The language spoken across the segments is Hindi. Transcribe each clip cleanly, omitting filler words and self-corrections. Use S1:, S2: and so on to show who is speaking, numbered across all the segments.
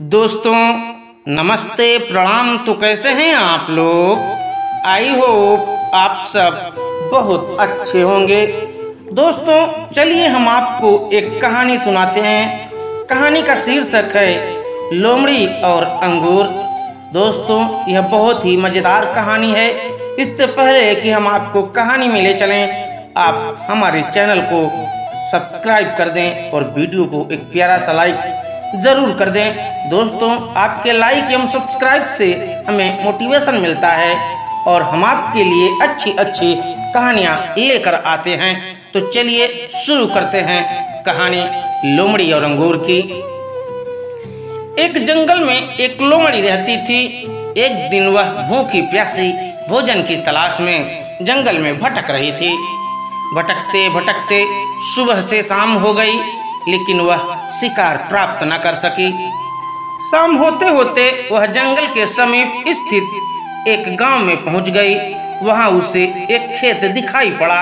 S1: दोस्तों नमस्ते प्रणाम। तो कैसे हैं आप लोग? आई होप आप सब बहुत अच्छे होंगे। दोस्तों चलिए हम आपको एक कहानी सुनाते हैं। कहानी का शीर्षक है लोमड़ी और अंगूर। दोस्तों यह बहुत ही मज़ेदार कहानी है। इससे पहले कि हम आपको कहानी में ले चलें, आप हमारे चैनल को सब्सक्राइब कर दें और वीडियो को एक प्यारा सा लाइक ज़रूर कर दें। दोस्तों आपके लाइक एवं सब्सक्राइब से हमें मोटिवेशन मिलता है और हम आपके लिए अच्छी अच्छी कहानियाँ लेकर आते हैं। तो चलिए शुरू करते हैं कहानी लोमड़ी और अंगूर की। एक जंगल में एक लोमड़ी रहती थी। एक दिन वह भूखी प्यासी भोजन की तलाश में जंगल में भटक रही थी। भटकते भटकते सुबह से शाम हो गई, लेकिन वह शिकार प्राप्त न कर सकी। शाम होते होते वह जंगल के समीप स्थित एक गांव में पहुंच गई। वहां उसे एक खेत दिखाई पड़ा।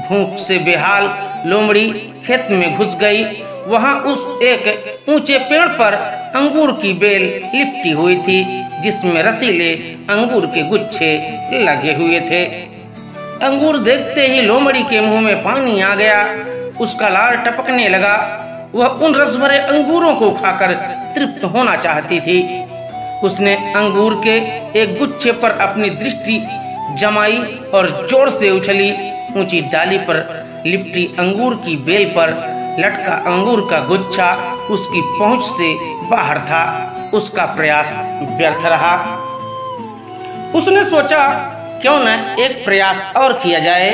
S1: भूख से बेहाल लोमड़ी खेत में घुस गई। वहां उस एक ऊंचे पेड़ पर अंगूर की बेल लिपटी हुई थी, जिसमें रसीले अंगूर के गुच्छे लगे हुए थे। अंगूर देखते ही लोमड़ी के मुंह में पानी आ गया। उसका लार टपकने लगा। वह उन रस भरे अंगूरों को खाकर तृप्त होना चाहती थी। उसने अंगूर के एक गुच्छे पर अपनी दृष्टि जमाई और जोर से उछली। ऊंची डाली पर लिपटी अंगूर की बेल पर लटका अंगूर का गुच्छा उसकी पहुंच से बाहर था। उसका प्रयास व्यर्थ रहा। उसने सोचा क्यों न एक प्रयास और किया जाए।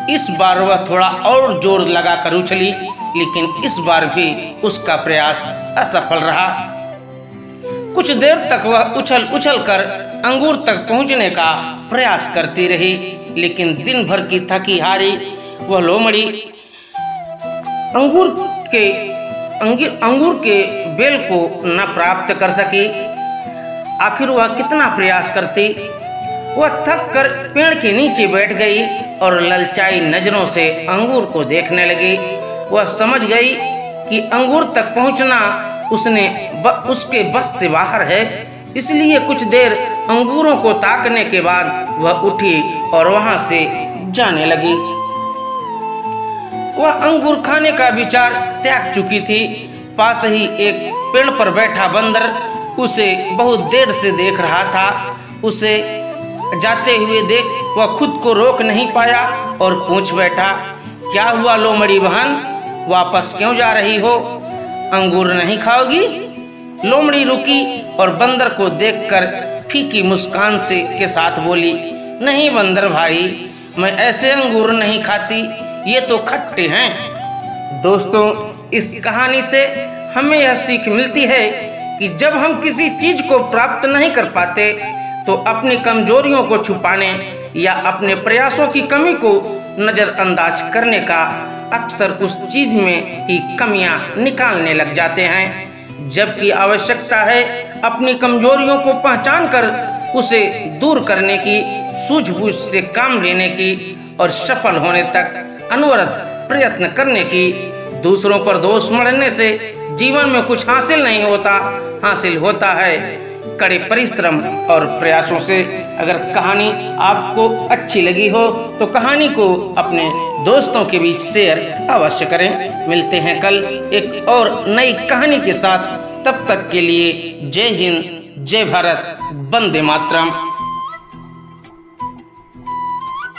S1: इस बार वह थोड़ा और जोर लगाकर उछली, लेकिन इस बार भी उसका प्रयास असफल रहा। कुछ देर तक वह उछल उछल कर अंगूर तक पहुंचने का प्रयास करती रही, लेकिन दिन भर की थकी हारी वह लोमड़ी अंगूर के बेल को न प्राप्त कर सकी। आखिर वह कितना प्रयास करती। वह थक कर पेड़ के नीचे बैठ गई और ललचाई नजरों से अंगूर को देखने लगी। वह समझ गई कि अंगूर तक पहुंचना उसके बस से बाहर है। इसलिए कुछ देर अंगूरों को ताकने के बाद वह उठी और वहां से जाने लगी। वह अंगूर खाने का विचार त्याग चुकी थी। पास ही एक पेड़ पर बैठा बंदर उसे बहुत देर से देख रहा था। उसे जाते हुए देख वह खुद को रोक नहीं पाया और पूछ बैठा, क्या हुआ लोमड़ी बहन, वापस क्यों जा रही हो? अंगूर नहीं खाओगी? लोमड़ी रुकी और बंदर को देखकर फीकी मुस्कान से के साथ बोली, नहीं बंदर भाई, मैं ऐसे अंगूर नहीं खाती, ये तो खट्टे हैं। दोस्तों इस कहानी से हमें यह सीख मिलती है कि जब हम किसी चीज को प्राप्त नहीं कर पाते तो अपनी कमजोरियों को छुपाने या अपने प्रयासों की कमी को नजरअंदाज करने का अक्सर उस चीज में ही कमियां निकालने लग जाते हैं। जबकि आवश्यकता है अपनी कमजोरियों को पहचान कर उसे दूर करने की, सूझबूझ से काम लेने की और सफल होने तक अनवरत प्रयत्न करने की। दूसरों पर दोष मढ़ने से जीवन में कुछ हासिल नहीं होता। हासिल होता है कड़े परिश्रम और प्रयासों से। अगर कहानी आपको अच्छी लगी हो तो कहानी को अपने दोस्तों के बीच शेयर अवश्य करें। मिलते हैं कल एक और नई कहानी के साथ। तब तक के लिए जय हिंद, जय भारत, वंदे मातरम।